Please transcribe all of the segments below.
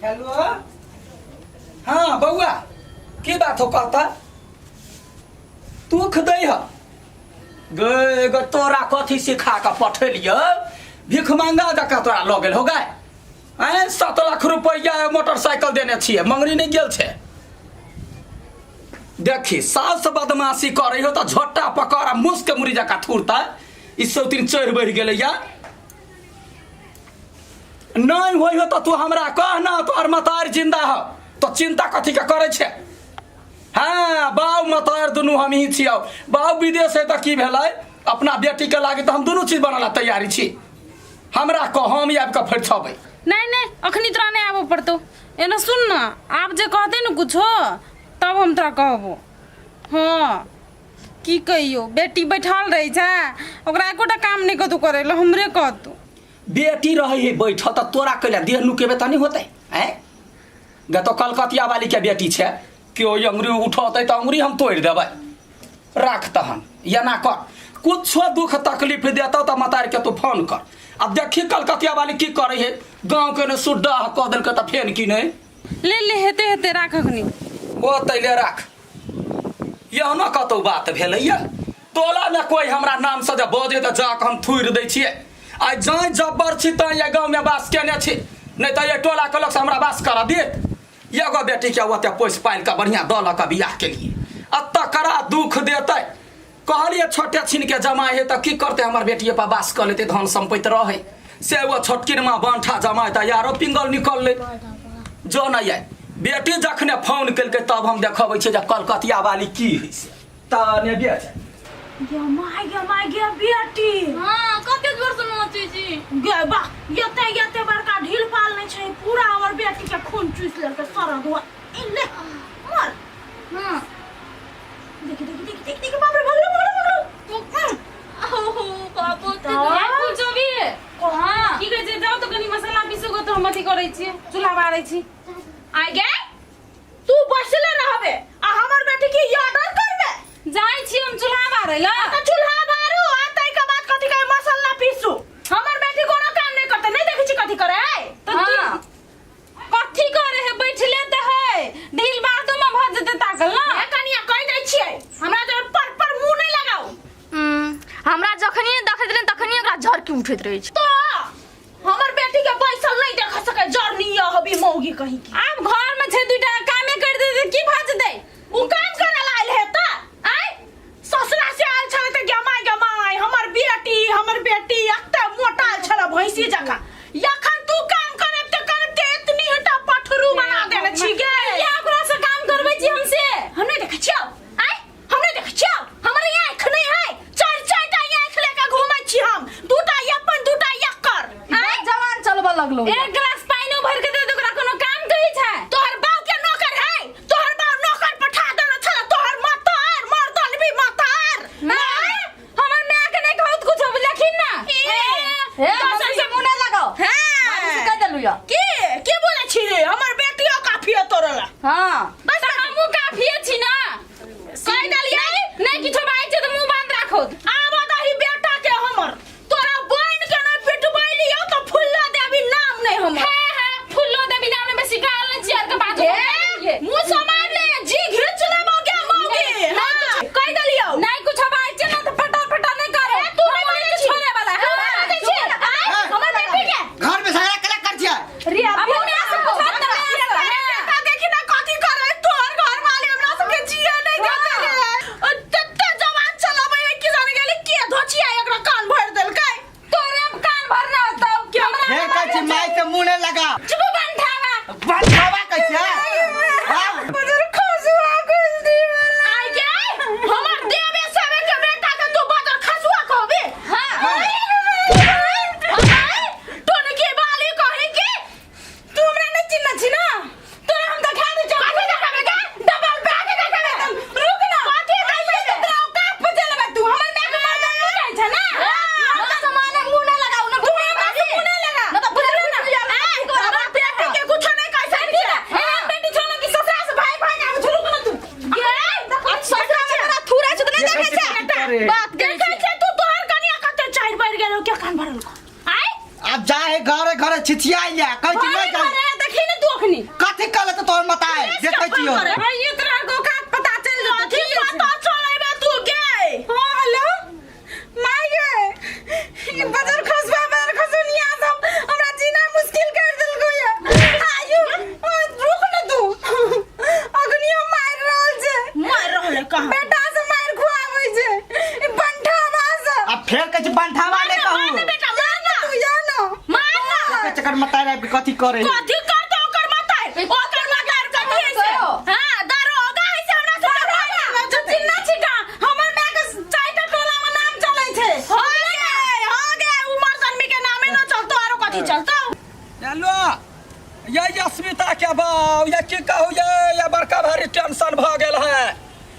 Hello. हाँ बउआ की बात हो कहता तू खदे है गे तोरा कथी सिखा के पठेलिय भिख मांगा जका तोरा लऽ गेल हो गए 7 लाख रुपया मोटरसाइकिल देने छिए मंगरी नहीं गेल छे। देखी सास बदमाशी करे हो तो झोटा पकड़ मुस के मुरी जका थुरता इससे तीन चढ़ बढ़ गेल नहीं हो तो तू हमरा कह ना तोहर मतार जिंदा हो तो चिंता कथी के करे छे। हाँ बाऊ मतार दुनू हम ही छियौ बाऊ विदेश है तो की भेलै अपना बेटी के लागे तो हम दोनों चीज बनाला तैयारी छी हमरा कह हम आब के फेर छबै नहीं अखनी तोरा नहीं आबो पड़तो एना सुन ना आप जे कहते न कुछो तब हम तोरा कहबो। हाँ की कहियो बेटी बैठल रही छै ओकरा एकोटा काम नहीं कतू करे ला हमरे कहतू बेटी रही है बैठ तो तोरा कैला देह नुकेबे त नहीं होते हैं गे तो कलकतिया वाली के बेटी छे क्यों अंगुरी उठौते तो अंगुरी हम तोड़ देबै राख तहन या ना कर कुछो दुख तकलीफ देता तो मतार के तू फोन कर। अब देखी कलकतिया वाली की करे है गांव के ने सुड्डा कह देल के त फेन की नहीं ले हेते हेते राख अखनी ओ तैले राख यह न कतौ बात भेलैया तोला में कोई हमरा नाम से जब बजे तो जाके हम थुड़ दै छियै आई जाय जब्बर छी त ये गांव में बास केने छी नहीं तो ये टोला के लोग से हमरा बास करा दे एगो बेटी के ओते पोस पाल के बढ़िया दल के बियाह के लिए अत्ता करा दुख देते कहलिए छोटे छिन के जमाई है तो की करते हमर बेटिए पर बास कर लेते धन संपत्ति रहे से वो छोटकिन माँ बांठा जमाई तो यारो पिंगल निकल ले जो नहीं है बेटी जखने फोन कल के तब हम देखबै छै जे कलकतिया वाली की है से ताने बेच गे बेटी हां कते जोर से नोचै छी गे बा यते बड़का ढील पाल नहीं छै पूरा हमर बेटी के खून चूस लेलकै सरद हुआ इले मर। हां देख बाप रे भागलो ओहो बाबू ते फूल जबी हां की कहै छै जाओ तो कनी मसाला पीसो गो तो हम अथी करै छी चूल्हा बारै छी आइ गे तू बसले रहबे आ हमर बेटी के ऑर्डर करबे जाई छी हम चूल्हा बारै ला त चूल्हा बारू आ तई के बाद कथि कहै मसाला पीसू हमर बेटी कोनो काम नहीं करते नहीं देखै छी कथि करे तो तू कथि करे है बैठले त है ढील बादो में भ जते ताकल ना ए कनिया कहि दै छियै हमरा जे पर मुंह नहीं लगाऊ हमरा जखनिए देखैत रहे तखनिए ओकरा झरकी उठैत रहै छै तो हमर बेटी के बैसल नहीं देख सके जरनिया हबी मौगी कहीं की अब घर में छै दुटा कामे कर दे की भाज दे उ काम करे ला आइल है त आइ ससुरा से आइल छले त गमाई हमर बेटी अत्ते मोटा छले भैंसी जका यखन तू काम करे त इतनी हटा पठरू बना देने छी गे या ओकरा से काम करबै छी हमसे हम नहीं देखे छियो आइ हम नहीं देखे छियो हमर यहाँ आँख नहीं है चार टा आँख लेके घूमै छी हम दूटा अपन दूटा यक्कर आइ जवान चलबा लगलो एक गिलास पानी भर के दे दे ओकरा कोनो काम करै छै तोहर बाप के नौकर है तोहर बाप नौकर पठा देने छले तोहर मतार मार दलबी मतार नहीं हमर मां के नहीं कहत कुछ अब लेकिन ना हे दोसर से मुंह नहीं लगाओ मारी से कह देलु या की बोले छी रे हमर बेटियो काफी है तोरला हां बस हमहु काफी छी ना कह देलियै नहीं किछो बाई छै त मुंह बंद राखो आब दही बेटा के हमर तोरा बहन के नहीं पिटबैलियो तो फुल्ला देवी नाम नहीं हमर हां फुल्लो देवी नाम में सिकाल नहीं चियर के बात ए मुंह समार ले जी घिच ले मौगे मौगे हां कह देलियो नहीं कुछ बाई छै ना तो फटा नहीं करे तू नहीं बोले छी छोड़े वाला है हमर बेटी के घर में झगड़ा कला कर दिया रे अब हम यहाँ से पूछत बेटा देखी ना कथी करे तोहर घर वाले हमरा सबके जिया नहीं देते रे तत्ते जवान चलाबै की जाने गेली के धोचिया एकरा कान भर देलकै तोरे अब कान भरना होता कि हमरा हे कछ माई के मुंह नहीं लगा चुप बंठावा बंधावा कैसे हां बदर खसुआ कर दी आई गे हमर देवे सबे के बेटा के तू बदर खसुआ कहबे हां तोने के बाली कहि के तू हमरा नहीं चिन्ह छी ना तोरा हम देखा दे काहे देखाबे गे डबल बैग देखाबे तुम रुक ना काहे देखाबे तेरा औकात पे चलबे तू हमर मां के मर्द नहीं कहै छै ना ना सामान मुंह नहीं लगाओ ना तू हमरा से मुंह नहीं लगा ना तो बुझलो ना हमर बेटी के कुछ नहीं कह सकती हम बेटी छोड़ो कि ससुरा से भाई भाई ना झुरुक ना तू गे ससुरा में तेरा थूरा छै त नहीं देखे छै बात देखे छै तू तोहर कनिया कते चार बढ़ गेलो के कान भरल को आई अब जाए घरे घरे छिछिया लिया कह छी नहीं जाए देखी ना तू अखनी जो करे भाई ये तरह को का पता चल जाता कथी पता चलेबे तू गे हां हेलो माय गे ई बदर खसुनिया सब हमरा जीना मुश्किल कर देल को ये आयु रुक न तू अगनियो मार रहल छै मार रहले कहां बेटा से मार खुआबै छै ई बंठा बास अब फेर कछ बंठावा ने कहू बेटा मार ना तू या न मार ना चक्कर मताय रे कथी करे कथी करते ओकर माताय कथी है से हां दारोगा है से हमरा से जो चिन्ना छिका हमर माय के चाइटा टोला में नाम चलै छै हो गे उमर जन्मी के नामे न चलतो आरो कथी चलतो हेलो ये स्मिता के बाऊ ये की कहू ये बड़का भारी टेंशन भ गेल है।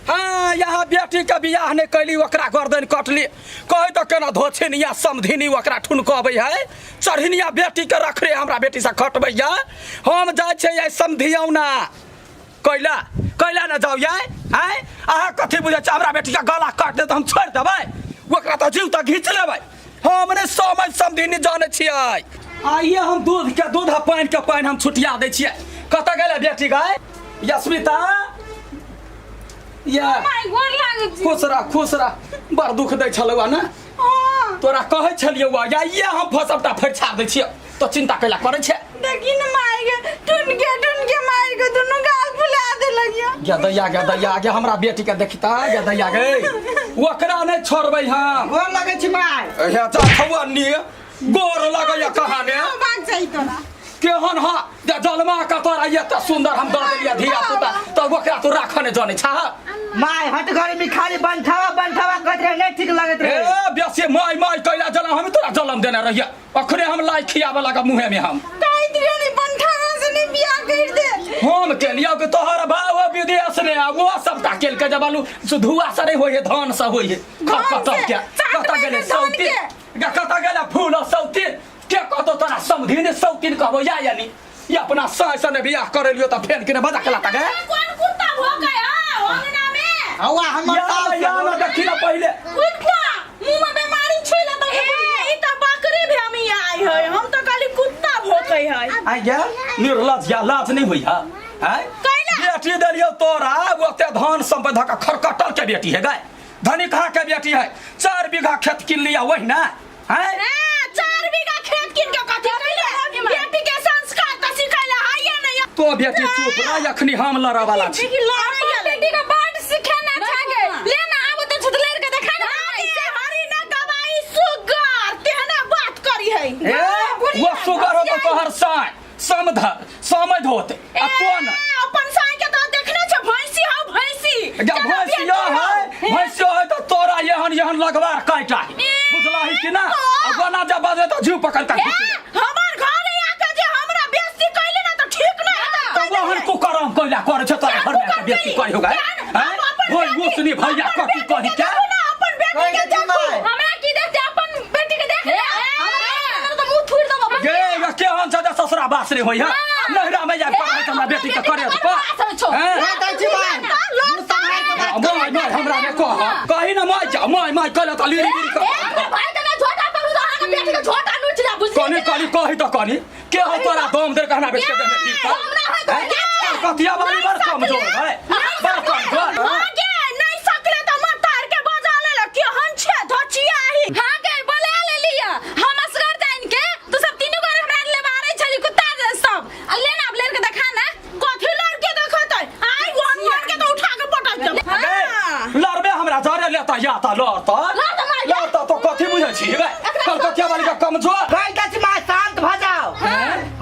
हाँ यहाँ बेटी के बियाह नहीं कैली ओकरा गर्दन कटली कह तो केना धोछिनिया समधिनी ओकरा ठुनकबै है चढ़िनिया बेटी के रख रे हमरा बेटी से खटबैया हम जाय छै ये समधियौना कैला कैला न जाऊ ये हैं अहाँ कथी बुझे छ हमरा बेटी के गला काट दे तो हम छोड़ देबै ओकरा तो जीव तक घींच लेबै हम ने समझ समधिनी जाने छियै आइए हम दूध आ पानि के पानि हम छुटिया दै छियै कतऽ गेलै बेटी गाय यस्मिता या माय गोर लागै छै खुश रह बड़ दुख दै छलौआ ने हां तोरा कहै छलियौआ या ये हम सबटा फड़छा दै छियै तो चिंता कैला करै छै देखी न माय गे टुन के मार के दुनु गाल फुला दे लगिया गे दैया हमरा बेटी के देखता गे दैया गे ओकरा नहीं छोड़बै हम गोर लगे छी माय हे जा खवन्नी गोर लगैया कहाने बाग जाइ तोरा केहन हा जलमा का तोरा ये त सुंदर हम दऽ देलिया धिया पुता त ओकरा तू राखऽ ने जाने छा माय हट घर में खाली बंठावा कहत रहे नहीं ठीक लगत ए रहे बेसी माय कैला जलम हम तोरा जलम देने रहिया अखरे हम लाई खियाबे लगा मुहे में हम काई दिरे ने बंठावा से ने बियाह कर दे हम केलिया के तोहर भाव विदेश ने वो सबटा केल के जबालू धुआ से नहीं होय धान से होय कत के कत गेले सौती कत गेले फूल सौती के कतो तोरा समधिने सौतीन कहबो या यानी ये अपना साय से ने बियाह करे लियो त फेन के ने बजा केला त गे कौन कुत्ता भौंके अंगना में हवा हमर या न देखी ना पहले कुत्ता मुंह में बीमारी छुइला त ई त बकरी भी हम आई है हम तो खाली कुत्ता भौंके है आ गे निर्लज या लाज नहीं होइहा हैं कैला बेटी देलियो तोरा ओते धान संपदा का खरकटल के बेटी है गाय धनिका के बेटी है 4 बीघा खेत किन लिया वही ना हैं 4 बीघा खेत किन के कथी कैले बेटी के संस्कार त सिखैला हाये नहीं तो बेटी चुप रह अखनी हम लड़ा वाला छी बेटी का बात सिखाना चाहे ले ना आबो तो छुटलेर के देखा ना हरी ना दवाई सुगर तेहने बात करी है ए वो सुगर हो तो तोहर साय समझ होते आ कोन अपन साई के तो देखने छ भैंसी हो भैंसी जब भैंसिया है तो तोरा यहन लगवा काटा बुझलाही कि ना अब गाना जब बाजे तो जीव पकड़ का हमार घर आके जे हमरा बेइज्जती कैले ना तो ठीक ना तो वहन को करम कैला करे छ तोरा घर में के बेटी कहि होगा हैं होय उसनी भैया कथी कहि के अपन बेटी के देखो हमरा की देखते अपन बेटी के देख ले हमरा तो मुंह थुर दबो गे केहन छ जे ससुरा बासरे होय है नहरा में जा पकड़ हमरा बेटी के करे तो हैं ए दै छी माय माय हमरा में कही ना माय कहले त लिरी कर भाई तने झोटा पकड़ू तो हां बेटी के झोटा नोच जा बुझ कही तो कनी के हो तोरा दम दे कहना बेटी के देने ठीक है कथिया वाली बार कमजोर है बार कमजोर आगे नहीं सकले तो मतार के बजा ले के हन छे धचिया ही हां के बोला ले लिया हम असगर जाइन के तू सब तीनों घर हमरा ले बारे छली कुत्ता सब ले ना अब लेर के देखा ना कथी लड़के देखत आई वन के तो उठा के पटक दे लड़बे हमरा जरे लेता या त लड़ता तो कथी बुझै छी गे कलकतिया वाली का कमजोर कह दै छी माय शांत भ जाओ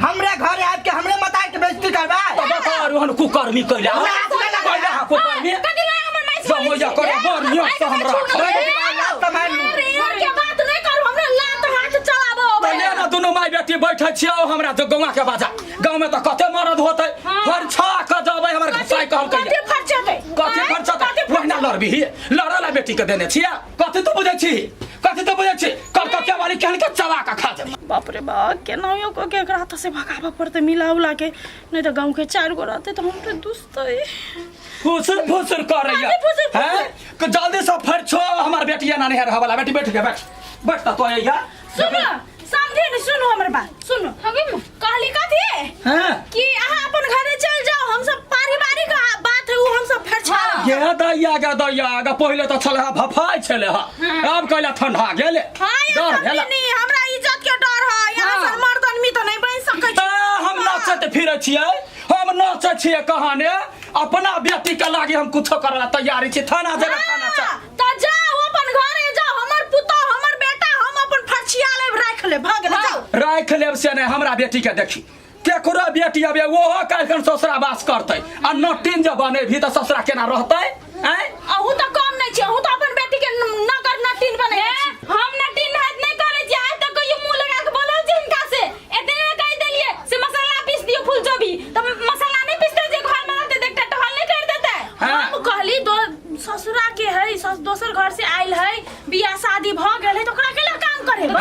हमरे घर आब के हमरे मताय के बेइज्जती करबा तो बता रोहन कुकर्मी कैला कुकर्मी कदी ला हमर माई समझ करे बनिया से हमरा त मान लू के बात नहीं कर हमरा लात हाथ चलाबो पहले ना दोनों माय बेटी बैठे छियो हमरा तो गौवा के बाजा गांव में तो कते मरद होते हर छा क जाबे हमर घसाई कहल कथी कहिया फरचते कथी खर्चा वहना लड़बी लड़ला बेटी के देने छिया कथी तो बुझै छी कलकतिया वाली कहन के चबा का खा जाबी बाप रे बाप के नाइयो को के रात से भगावा पड़ते मिला उला के नहीं तो गांव के 4 गो रहते तो हम तो दुस्त है फुसर कर रही है कि जल्दी से फर छो हमार बेटिया ना नहीं रहा वाला बेटी बैठ के बैठ तो आइया सुनो समझे न सुनो हमर बात सुनो कहली कथी हैं कि अहाँ अपन घरे चल जाओ हम सब पारिवारिक गे दैया आगे पहिले तो छले हा भफाई छले हा अब कहला ठंडा गेले हां डर ये भेला नहीं हमरा इज्जत के डर है यहाँ हाँ। से मर्द आदमी तो नहीं बन सकै ता हम नाचत फिरे छियै हम नाचै छियै कहाने अपना बेटी के लागी हम कुछो करला तैयारी छी थाना जगह थाना चा त जाओ अपन घरे जाओ हमर पुतो हमर बेटा हम अपन फछिया ले राख ले भाग ले जाओ राख लेब से नहीं हमरा बेटी के देखी केकरो बेटी अबे ओहो काल्हि ससुरा बास करतै आ नटिन जे बने भी त ससुरा केना रहतै हैं अहू त कम नहीं छै अहू त अपन बेटी के नगर नटिन बने हम नटिन हाथ नहीं करे छी आज तक कहियो मुंह लगा के बोलल छी इनका से एतने कह देलिए से मसाला पीस दियो फूल जोबी तो मसाला नहीं पीसते जे घर में रहते देखते टहल नहीं कर देता है हम कहली दो ससुरा के है दोसर घर से आइल है बियाह शादी भ गेल है तो ओकरा केला काम करे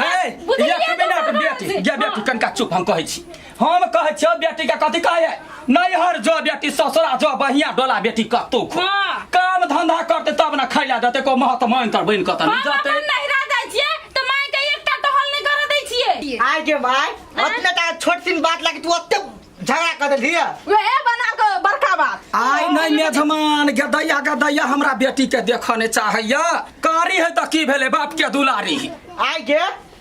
एक मिनट बेटी ये बेटी कनका चुप हम कहै छी हम कहै छियै बेटी के कथी कहै नैहर जो बेटी ससुरा जो बढ़िया डोला बेटी कतौ खो हाँ। काम धंधा करते तब ना खैला देते को महत मान तर बन कत नहीं हम जाते अपन नहिरा जाइ छियै त माय के एकटा टहल नहीं करे दै छियै आइ गे भाई अपने का छोट सी बात लगी तू ओते झगड़ा कर देली वे बना के बड़का बात आई नहीं मेजमान गदैया हमरा बेटी के देखने चाहैया कारी है त की भेले बाप के दुलारी आइ गे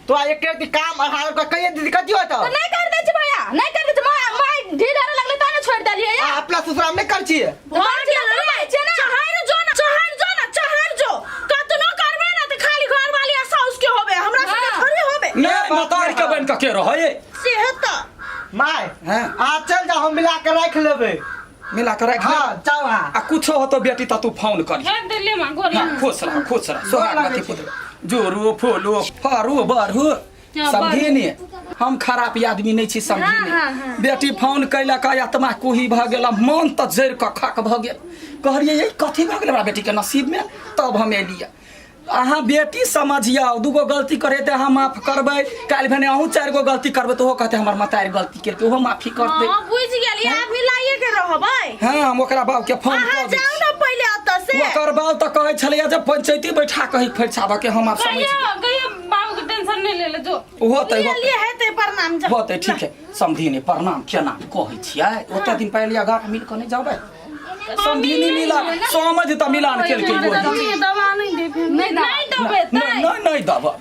तो एक दी काम अहार का कहिए दीदी कथि होत तो नहीं कर दे छी भैया नहीं कर दे छी माय ढील धरे लगले ताने छोड़ देलिए या अपना ससुराल में कर छिए मार के रहे छै ना चहर जो कतनो करबे ना त खाली घर वाली साउस के होबे हमरा संगे थोड़ी होबे नहीं मतार के बन के रहे सेहत माय हैं आ चल जा हम मिला के रख लेबे मिला कर रख हां जाओ हां आ कुछो हो तो बेटी त तू फोन कर हे दिल्ली में गोर हाँ, खुश रह सोहागवती पुत्र जोरू फूलू फरू बरहू हाँ, समझी हम खराब आदमी नहीं छी समझी बेटी फोन कैलक आत्मा कुही भ गेल मन त जड़ के खाक भ गेल कहलिए ये कथी भ गेल हमरा बेटी के नसीब में तब हम एलिए अहाँ बेटी समझिया दूगो गलती करे ते हम माफ करबै काल्हि भने अहूँ 4 गो गलती करबै तो कहते हमर मतारी गलती केलकै ओहो माफी करतै हां बुझ गेली आप मिलाइए के रहबै हाँ हम ओकरा बाप के फोन अहाँ कर दै जाऊ ना पहिले अत से ओकर बाप त कहै छलैया जे पंचायती बैठा कहि फैरछाबे के हम आप समझ कहियो बाबू के टेंशन नहीं ले ले जो ओहो त लिए है ते प्रणाम जा होते ठीक है समझी प्रणाम केना कहै छियै ओते दिन पहले गाँव मिल के नहीं जाबै समझी मिला समझ त मिलान केल के बोल दवा नहीं दे नहीं दबे नहीं दबा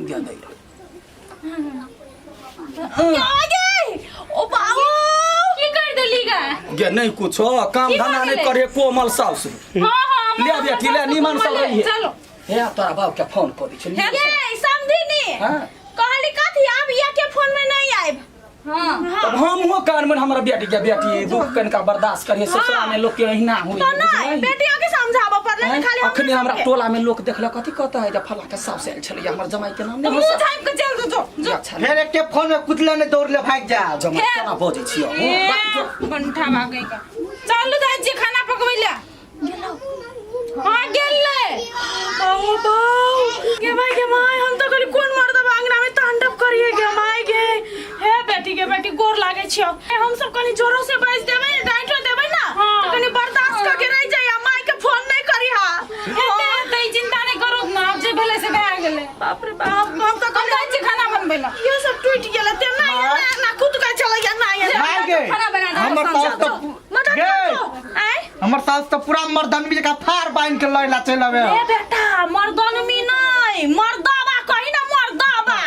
दे दे आगे ओ बाबू की कर देली गा गे नहीं कुछ काम धंधा नहीं करे कोमल साउस हां ले बेटी ले निमन सब रही है चलो हे तोरा बाप के फोन कर दै छी ये समझी नहीं हां कहली कथी अब ये के फोन में नहीं आइब हां तब हम हो कान में हमरा बेटी के बेटी दुख कनका बर्दाश्त करिए ससुरा में लोग के अहिना होई तो नहीं बेटियों के समझाबो पड़ले खाली अखनी हमरा टोला में लोग देखला कथी कहता है जे फला के साउस आयल छलै हमर जमाई के नाम तो नहीं मुंह झाप के चल जो जो अच्छा फिर एक के फोन में कुतले ने दौड़ ले भाग जा जमाई केना बजै छियो बंठा भागे का चल जाय छी खाना पकबै ले हां गेले के भाई हम तो कली कोन मर्द अंगना में तांडव करिए गे माय गे हे बेटी गोर लागे छियो हम सब कनी जोरों से बाज देबै डांटो देबै ना तो कनी बर्दाश्त क के रह जाय माय के फोन नहीं करी हा हेते चिंता नहीं करो ना अब जे भेले से भए गेले बाप रे बाप हम तो हम जाय छी खाना बनबै ला ये सब टूट गेल ते ना खुद का चला गया ना ये भाग गे खाना बना दे, हमर सास तो मदद गे करो आय हमर सास तो पूरा मर्दन भी का फार बांध के लैला चल आवे ए बेटा मर्दन में नहीं मर्दाबा कही ना मर्दाबा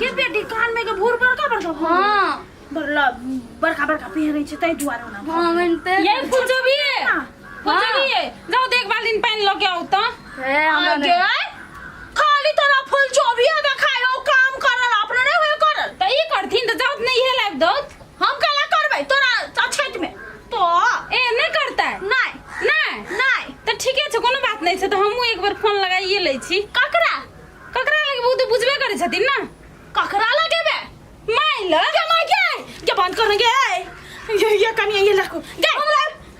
के बेटी कान में के भूर बड़का हां बरला बड़का पहनै छै तै दुआरे ना हां मनते ये पूछो भी है जाओ देख बाल्टीन पानी लेके आओ तो ए हमरा आगे खाली तोरा फूल चोबिया के खायो काम करल अपने नहीं होय करल तो ई करथिन तो जाओ नहीं है लाइव दोत हम कला करबै तोरा छठ में तो ए नहीं करता है नहीं तो ठीक है कोनो बात नहीं छै तो हमहू एक बार फोन लगाइए लै छी ककरा लगे वो तो बुझबे करे छथिन ना ककरा लगेबे माइल के मागे के बंद करने गे ये कनी ये लको गे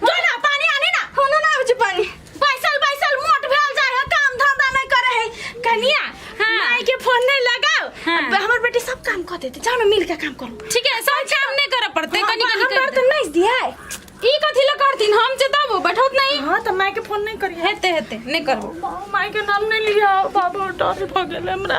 जो ना पानी आने ना होना ना आवे छै पानी बैसल मोट भेल जाय है काम धंधा नहीं करे है कनिया माय के फोन नहीं लगाओ हाँ। हमर बेटी सब काम कर देते जाओ ना मिल के काम करो ठीक है सब काम नहीं करे पड़ते कनी हम कर बर्तन नहीं दिया है ई कथी ल करथिन हम जे तब बैठौत नहीं हां तो माय के फोन नहीं करिए हेते नहीं करबो माय के नाम नहीं लिया बाबा डर भ गेल हमरा